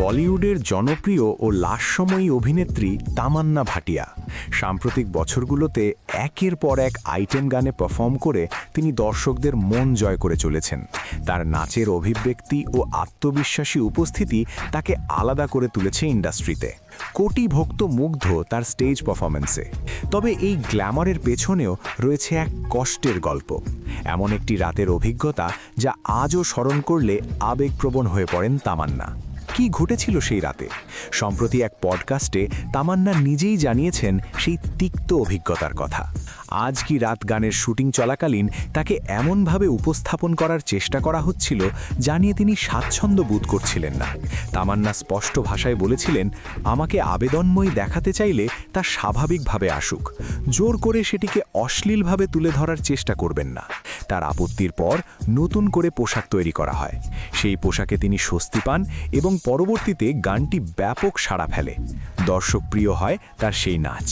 বলিউডের জনপ্রিয় ও লাস্যময়ী অভিনেত্রী তামান্না ভাটিয়া সাম্প্রতিক বছরগুলোতে একের পর এক আইটেম গানে পারফর্ম করে তিনি দর্শকদের মন জয় করে চলেছেন। তার নাচের অভিব্যক্তি ও আত্মবিশ্বাসী উপস্থিতি তাকে আলাদা করে তুলেছে ইন্ডাস্ট্রিতে। কোটি ভক্ত মুগ্ধ তার স্টেজ পারফরম্যান্সে। তবে এই গ্ল্যামারের পেছনেও রয়েছে এক কষ্টের গল্প, এমন একটি রাতের অভিজ্ঞতা যা আজও স্মরণ করলে আবেগপ্রবণ হয়ে পড়েন তামান্না। কি ঘটেছিল সেই রাতে? সম্প্রতি এক পডকাস্টে তামান্না নিজেই জানিয়েছেন সেই তিক্ত অভিজ্ঞতার কথা। আজ কি রাত গানের শুটিং চলাকালীন তাকে এমনভাবে উপস্থাপন করার চেষ্টা করা হচ্ছিল যা নিয়ে তিনি স্বাচ্ছন্দ্য বোধ করছিলেন না। তামান্না স্পষ্ট ভাষায় বলেছিলেন, আমাকে আবেদনময়ী দেখাতে চাইলে তা স্বাভাবিকভাবে আসুক, জোর করে সেটিকে অশ্লীলভাবে তুলে ধরার চেষ্টা করবেন না। তার আপত্তির পর নতুন করে পোশাক তৈরি করা হয়। সেই পোশাকে তিনি স্বস্তি পান এবং পরবর্তীতে গানটি ব্যাপক সাড়া ফেলে। দর্শক প্রিয় হয় তার সেই নাচ।